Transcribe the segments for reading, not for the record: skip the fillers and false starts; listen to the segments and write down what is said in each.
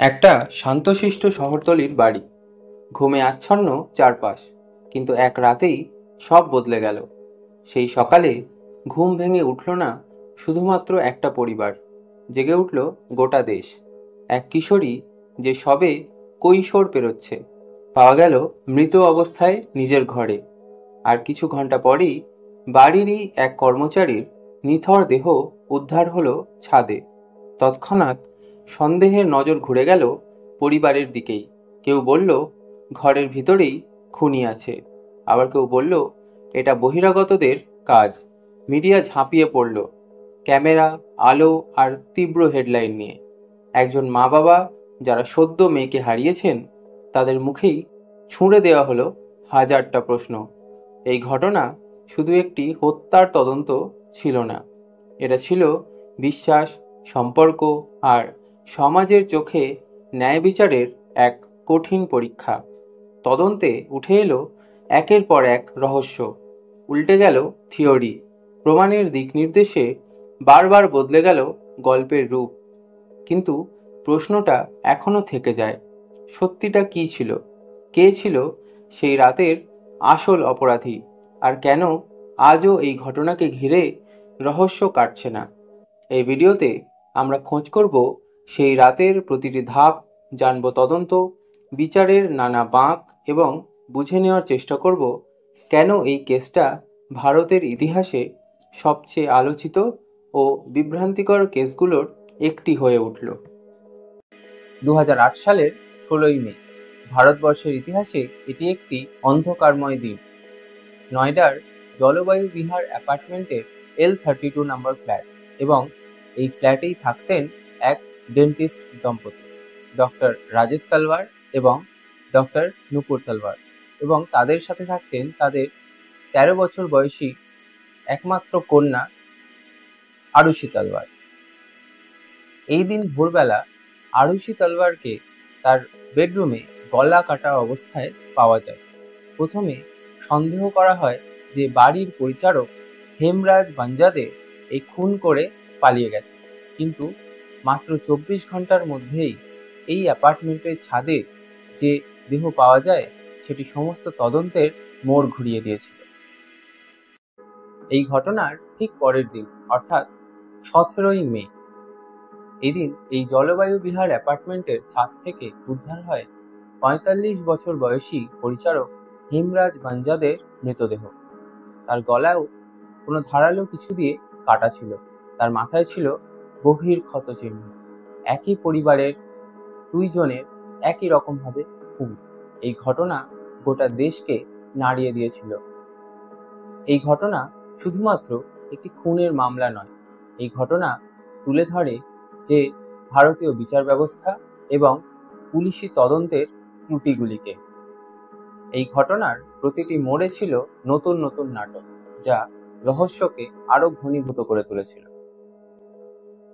একটা শান্তশিষ্ট শহরতলির বাড়ি, ঘুমে আচ্ছন্ন চারপাশ। কিন্তু এক রাতেই সব বদলে গেল। সেই সকালে ঘুম ভেঙে উঠল না শুধুমাত্র একটা পরিবার, জেগে উঠল গোটা দেশ। এক কিশোরী যে সবে কৈশোর পেরোচ্ছে, পাওয়া গেল মৃত অবস্থায় নিজের ঘরে। আর কিছু ঘন্টা পরেই বাড়িরই এক কর্মচারীর নিথর দেহ উদ্ধার হলো ছাদে। তৎক্ষণাৎ সন্দেহের নজর ঘুরে গেল পরিবারের দিকেই। কেউ বলল ঘরের ভিতরেই খুনি আছে, আবার কেউ বলল এটা বহিরাগতদের কাজ। মিডিয়া ঝাঁপিয়ে পড়ল, ক্যামেরা, আলো আর তীব্র হেডলাইন নিয়ে। একজন মা বাবা যারা সদ্য মেয়েকে হারিয়েছেন, তাদের মুখেই ছুঁড়ে দেওয়া হলো হাজারটা প্রশ্ন। এই ঘটনা শুধু একটি হত্যার তদন্ত ছিল না, এটা ছিল বিশ্বাস, সম্পর্ক আর সমাজের চোখে ন্যায় বিচারের এক কঠিন পরীক্ষা। তদন্তে উঠে এলো একের পর এক রহস্য, উল্টে গেল থিওরি, প্রমাণের দিক নির্দেশে বারবার বদলে গেল গল্পের রূপ। কিন্তু প্রশ্নটা এখনো থেকে যায়, সত্যিটা কী ছিল? কে ছিল সেই রাতের আসল অপরাধী? আর কেন আজও এই ঘটনাকে ঘিরে রহস্য কাটছে না? এই ভিডিওতে আমরা খোঁজ করব সেই রাতের প্রতিটি ধাপ, জানব তদন্ত, বিচারের নানা বাঁক এবং বুঝে নেওয়ার চেষ্টা করব কেন এই কেসটা ভারতের ইতিহাসে সবচেয়ে আলোচিত ও বিভ্রান্তিকর কেসগুলোর একটি হয়ে উঠল। 2008 সালের 16ই মে ভারতবর্ষের ইতিহাসে এটি একটি অন্ধকারময় দিন। নয়ডার জলবায়ু বিহার অ্যাপার্টমেন্টের L32 নম্বর ফ্ল্যাট, এবং এই ফ্ল্যাটেই থাকতেন এক ডেন্টিস্ট দম্পতি, ডক্টর রাজেশ তলওয়ার এবং ডক্টর নুপুর তলওয়ার, এবং তাদের সাথে থাকতেন তাদের 13 বছর বয়সী একমাত্র কন্যা আরুষি তলওয়ার। এই দিন ভোরবেলা আরুষি তলওয়ারকে তার বেডরুমে গলা কাটা অবস্থায় পাওয়া যায়। প্রথমে সন্দেহ করা হয় যে বাড়ির পরিচারক হেমরাজ বাঞ্জাদে এই খুন করে পালিয়ে গেছে, কিন্তু মাত্র 24 ঘন্টার মধ্যেই এই অ্যাপার্টমেন্টের ছাদে যে দেহ পাওয়া যায় সেটি সমস্ত তদন্তের মোড় ঘুরিয়ে দিয়েছিল। এই ঘটনার ঠিক পরের দিন, অর্থাৎ 17ই মে, এদিন এই জলবায়ু বিহার অ্যাপার্টমেন্টের ছাদ থেকে উদ্ধার হয় 45 বছর বয়সী পরিচারক হেমরাজ বাঞ্জাদের মৃতদেহ। তার গলায়ও কোনো ধারালো কিছু দিয়ে কাটা ছিল, তার মাথায় ছিল গভীর ক্ষতচিহ্ন। একই পরিবারের দুইজনের একই রকমভাবে খুন। এই ঘটনা গোটা দেশকে নাড়িয়ে দিয়েছিল। এই ঘটনা শুধুমাত্র একটি খুনের মামলা নয়, এই ঘটনা তুলে ধরে যে ভারতীয় বিচার ব্যবস্থা এবং পুলিশি তদন্তের ত্রুটিগুলিকে। এই ঘটনার প্রতিটি মোড়ে ছিল নতুন নতুন নাটক, যা রহস্যকে আরো ঘনীভূত করে তুলেছিল।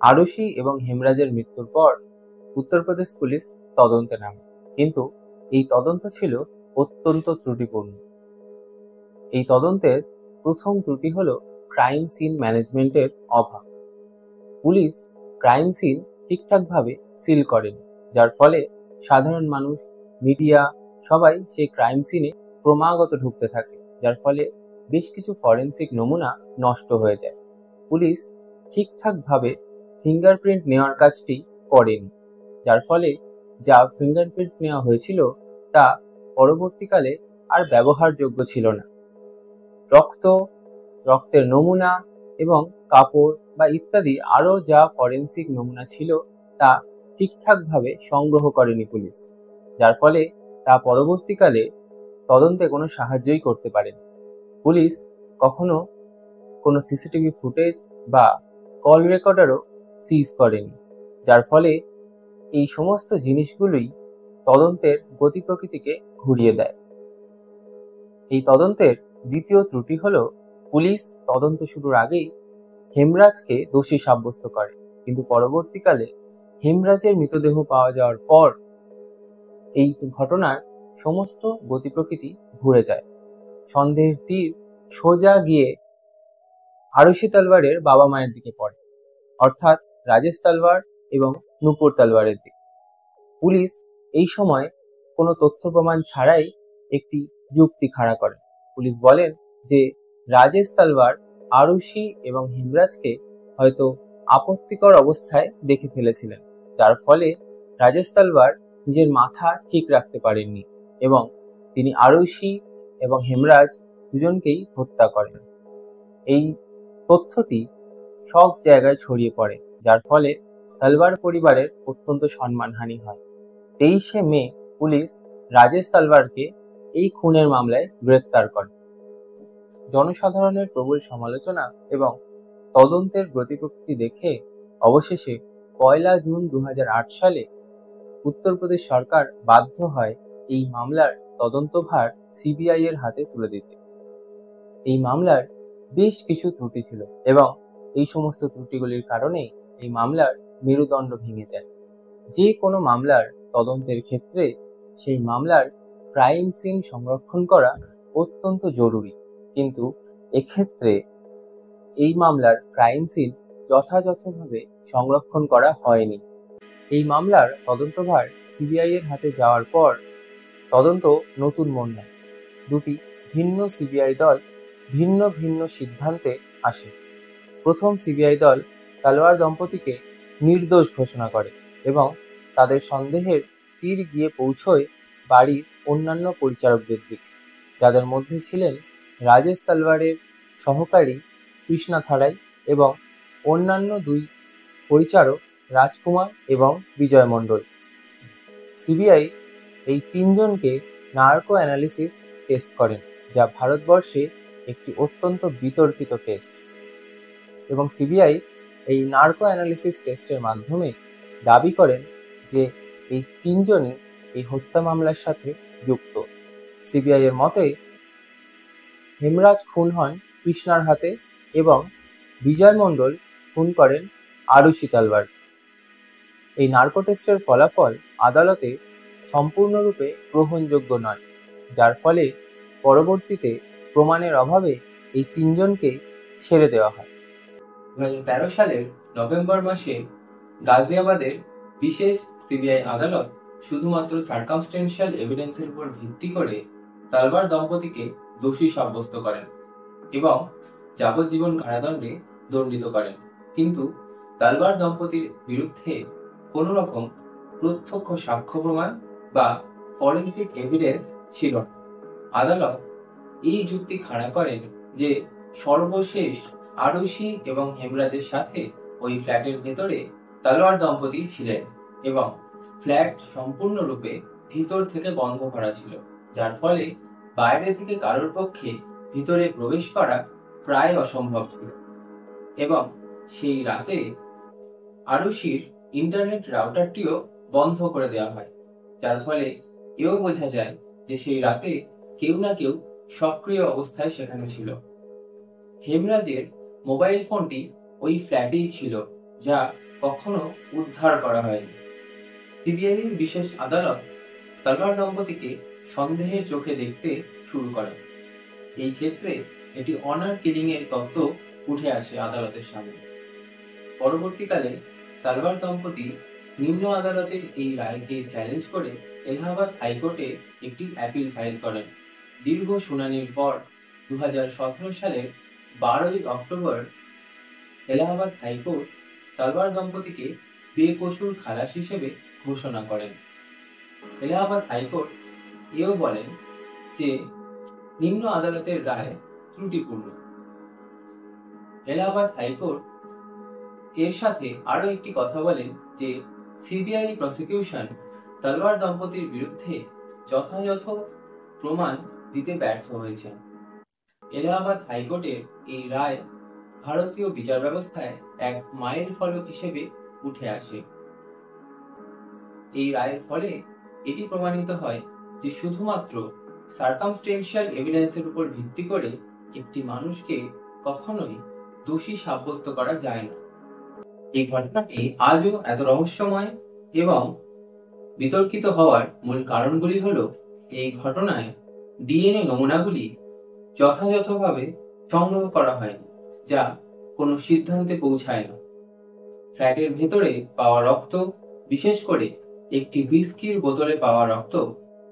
আরুষি এবং হেমরাজের মৃত্যুর পর উত্তরপ্রদেশ পুলিশ তদন্তে নামে, কিন্তু এই তদন্ত ছিল অত্যন্ত ত্রুটিপূর্ণ। এই তদন্তের প্রথম ত্রুটি হলো ক্রাইম সিন ম্যানেজমেন্টের অভাব। পুলিশ ক্রাইম সিন ঠিকঠাকভাবে সিল করেনি, যার ফলে সাধারণ মানুষ, মিডিয়া সবাই সেই ক্রাইম সিনে ক্রমাগত ঢুকতে থাকে, যার ফলে বেশ কিছু ফরেনসিক নমুনা নষ্ট হয়ে যায়। পুলিশ ঠিকঠাকভাবে ফিঙ্গারপ্রিন্ট নেওয়ার কাজটি করেনি, যার ফলে যা ফিঙ্গারপ্রিন্ট নেওয়া হয়েছিল তা পরবর্তীকালে আর ব্যবহারযোগ্য ছিল না। রক্তের নমুনা এবং কাপড় বা ইত্যাদি আরও যা ফরেনসিক নমুনা ছিল তা ঠিকঠাকভাবে সংগ্রহ করেনি পুলিশ, যার ফলে তা পরবর্তীকালে তদন্তে কোনো সাহায্যই করতে পারেনি। পুলিশ কখনো কোনো সিসিটিভি ফুটেজ বা কল রেকর্ডারও সিজ করেনি, যার ফলে এই সমস্ত জিনিসগুলোই তদন্তের গতি প্রকৃতিকে ঘুরিয়ে দেয়। এই তদন্তের দ্বিতীয় ত্রুটি হলো পুলিশ তদন্ত শুরুর আগেই হেমরাজকে দোষী সাব্যস্ত করে, কিন্তু পরবর্তীকালে হেমরাজের মৃতদেহ পাওয়া যাওয়ার পর এই ঘটনার সমস্ত গতি প্রকৃতি ঘুরে যায়। সন্দেহের তীর সোজা গিয়ে আরুষি তলওয়ারের বাবা মায়ের দিকে পড়ে, অর্থাৎ রাজেশ তলওয়ার এবং নুপুর তলওয়ারের দিকে। পুলিশ এই সময় কোনো তথ্য প্রমাণ ছাড়াই একটি যুক্তি খাড়া করে। পুলিশ বলেন যে রাজেশ তালওয়ার আরুষি এবং হেমরাজকে হয়তো আপত্তিকর অবস্থায় দেখে ফেলেছিলেন, যার ফলে রাজেশ তালওয়ার নিজের মাথা ঠিক রাখতে পারেননি এবং তিনি আরুষি এবং হেমরাজ দুজনকেই হত্যা করেন। এই তথ্যটি সব জায়গায় ছড়িয়ে পড়ে, যার ফলে তালওয়ার পরিবারের অত্যন্ত সম্মানহানি হয়। 23শে মে পুলিশ রাজেশ তালওয়ারকে এই খুনের মামলায় গ্রেপ্তার করে। জনসাধারণের প্রবল সমালোচনা এবং তদন্তের গতিপ্রকৃতি দেখে অবশেষে 1 জুন 2008 সালে উত্তরপ্রদেশ সরকার বাধ্য হয় এই মামলার তদন্তভার সিবিআই এর হাতে তুলে দিতে। এই মামলার বেশ কিছু ত্রুটি ছিল এবং এই সমস্ত ত্রুটিগুলির কারণেই এই মামলার মেরুদণ্ড ভেঙে যায়। যে কোনো মামলার তদন্তের ক্ষেত্রে সেই মামলার ক্রাইম সিন সংরক্ষণ করা অত্যন্ত জরুরি, কিন্তু এক্ষেত্রে এই মামলার ক্রাইম সিন যথাযথভাবে সংরক্ষণ করা হয়নি। এই মামলার তদন্তভার সিবিআই এর হাতে যাওয়ার পর তদন্ত নতুন মোড় নেয়। দুটি ভিন্ন সিবিআই দল ভিন্ন ভিন্ন সিদ্ধান্তে আসে। প্রথম সিবিআই দল তালওয়ার দম্পতিকে নির্দোষ ঘোষণা করে এবং তাদের সন্দেহের তীর গিয়ে পৌঁছয় বাড়ির অন্যান্য পরিচারকদের দিকে, যাদের মধ্যে ছিলেন রাজেশ তালওয়ারের সহকারী কৃষ্ণা থারাই এবং অন্যান্য দুই পরিচারক রাজকুমার এবং বিজয় মণ্ডল। সিবিআই এই তিনজনকে নার্কো অ্যানালিসিস টেস্ট করেন, যা ভারতবর্ষে একটি অত্যন্ত বিতর্কিত টেস্ট, এবং সিবিআই এই নার্কো অ্যানালিসিস টেস্টের মাধ্যমে দাবি করেন যে এই তিনজনই এই হত্যা মামলার সাথে যুক্ত। সিবিআই এর মতে হেমরাজ খুন হন কৃষ্ণার হাতে এবং বিজয় মণ্ডল খুন করেন আরুষি তালওয়ার। এই নার্কো টেস্টের ফলাফল আদালতে সম্পূর্ণরূপে গ্রহণযোগ্য নয়, যার ফলে পরবর্তীতে প্রমাণের অভাবে এই তিনজনকে ছেড়ে দেওয়া হয়। 2013 সালের নভেম্বর মাসে গাজিয়াবাদের বিশেষ সিবিআই আদালত শুধুমাত্র সার্কামস্টেন্সিয়াল এভিডেন্সের উপর ভিত্তি করে তালওয়ার দম্পতিকে দোষী সাব্যস্ত করেন এবং যাবজ্জীবন কারাদণ্ডে দণ্ডিত করেন, কিন্তু তালওয়ার দম্পতির বিরুদ্ধে কোনো রকম প্রত্যক্ষ সাক্ষ্য প্রমাণ বা ফরেনসিক এভিডেন্স ছিল না। আদালত এই যুক্তি খাড়া করেন যে সর্বশেষ আরুষি এবং হেমরাজের সাথে ওই ফ্ল্যাটের ভেতরে তালওয়ার দম্পতি ছিলেন এবং ফ্ল্যাট সম্পূর্ণরূপে ভিতর থেকে বন্ধ করা ছিল, যার ফলে বাইরে থেকে কারোর পক্ষে ভিতরে প্রবেশ করা প্রায় অসম্ভব ছিল। এবং সেই রাতে আরুষির ইন্টারনেট রাউটারটিও বন্ধ করে দেওয়া হয়, যার ফলে এও বোঝা যায় যে সেই রাতে কেউ না কেউ সক্রিয় অবস্থায় সেখানে ছিল। হেমরাজের মোবাইল ফোনটি ওই ফ্ল্যাটেই ছিল, যা কখনো উদ্ধার করা হয়নি। সিবিআই এর বিশেষ আদালত তালওয়ার দম্পতিকে সন্দেহের চোখে দেখতে শুরু করেন। এই ক্ষেত্রে এটি অনার কিলিং এর তত্ত্ব উঠে আসে আদালতের সামনে। পরবর্তীকালে তালওয়ার দম্পতি নিম্ন আদালতের এই রায়কে চ্যালেঞ্জ করে এলাহাবাদ হাইকোর্টে একটি অ্যাপিল ফাইল করেন। দীর্ঘ শুনানির পর 2017 সালের 12 অক্টোবর এলাহাবাদ হাইকোর্ট তালওয়ার দম্পতিকে বেকসুর খালাস হিসেবে ঘোষণা করেন। এলাহাবাদ হাইকোর্ট এও বলেন যে নিম্ন আদালতের রায় ত্রুটিপূর্ণ। এলাহাবাদ হাইকোর্ট এর সাথে আরো একটি কথা বলেন যে সিবিআই প্রসিকিউশন তালওয়ার দম্পতির বিরুদ্ধে যথাযথ প্রমাণ দিতে ব্যর্থ হয়েছে। এলাহাবাদ হাইকোর্টের এই রায় ভারতীয় বিচার ব্যবস্থায় এক মাইল ফলক হিসেবে উঠে আসে। এই রায়ের ফলে এটি প্রমাণিত হয় যে শুধুমাত্র সার্কামস্টেন্সিয়াল এভিডেন্সের উপর ভিত্তি করে একটি মানুষকে কখনোই দোষী সাব্যস্ত করা যায় না। এই ঘটনাটি আজও এত রহস্যময় এবং বিতর্কিত হওয়ার মূল কারণগুলি হলো এই ঘটনায় ডিএনএ নমুনাগুলি যথাযথভাবে সংগ্রহ করা হয়নি, যা কোনো সিদ্ধান্তে পৌঁছায় না। ফ্ল্যাটের ভেতরে পাওয়া রক্ত, বিশেষ করে একটি হুইস্কির বোতলে পাওয়া রক্ত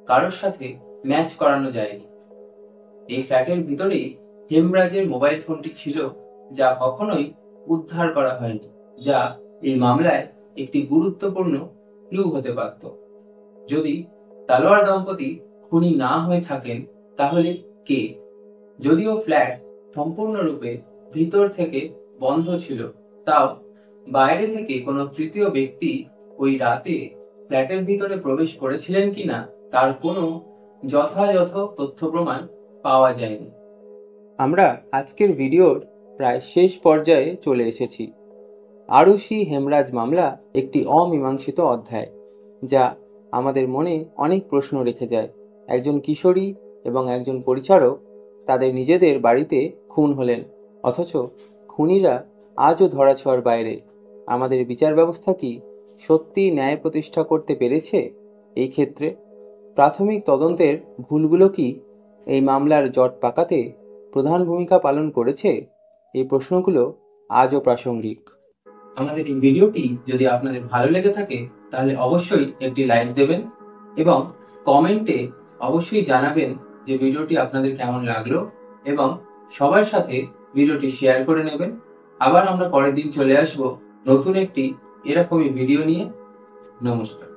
কারোর সাথে ম্যাচ করানো যায়নি। এই ফ্ল্যাটের ভিতরেই হেমরাজের মোবাইল ফোনটি ছিল, যা কখনোই উদ্ধার করা হয়নি, যা এই মামলায় একটি গুরুত্বপূর্ণ ক্লু হতে পারত। যদি তালোয়ার দম্পতি খুনি না হয়ে থাকেন, তাহলে কে? যদিও ফ্ল্যাট সম্পূর্ণরূপে ভিতর থেকে বন্ধ ছিল, তাও বাইরে থেকে কোনো তৃতীয় ব্যক্তি ওই রাতে ফ্ল্যাটের ভিতরে প্রবেশ করেছিলেন কিনা তার কোনো যথাযথ তথ্য প্রমাণ পাওয়া যায়নি। আমরা আজকের ভিডিওর প্রায় শেষ পর্যায়ে চলে এসেছি। আরুষি হেমরাজ মামলা একটি অমীমাংসিত অধ্যায়, যা আমাদের মনে অনেক প্রশ্ন রেখে যায়। একজন কিশোরী এবং একজন পরিচারক তাদের নিজেদের বাড়িতে খুন হলেন, অথচ খুনিরা আজও ধরাছোঁয়ার বাইরে। আমাদের বিচার ব্যবস্থা কি সত্যি ন্যায় প্রতিষ্ঠা করতে পেরেছে এই ক্ষেত্রে? প্রাথমিক তদন্তের ভুলগুলো কি এই মামলার জট পাকাতে প্রধান ভূমিকা পালন করেছে? এই প্রশ্নগুলো আজও প্রাসঙ্গিক। আমাদের এই ভিডিওটি যদি আপনাদের ভালো লেগে থাকে, তাহলে অবশ্যই একটি লাইক দেবেন এবং কমেন্টে অবশ্যই জানাবেন যে ভিডিওটি আপনাদের কেমন লাগলো, এবং সবার সাথে ভিডিওটি শেয়ার করে নেবেন। আবার আমরা পরের দিন চলে আসব নতুন একটি এরকমই ভিডিও নিয়ে। নমস্কার।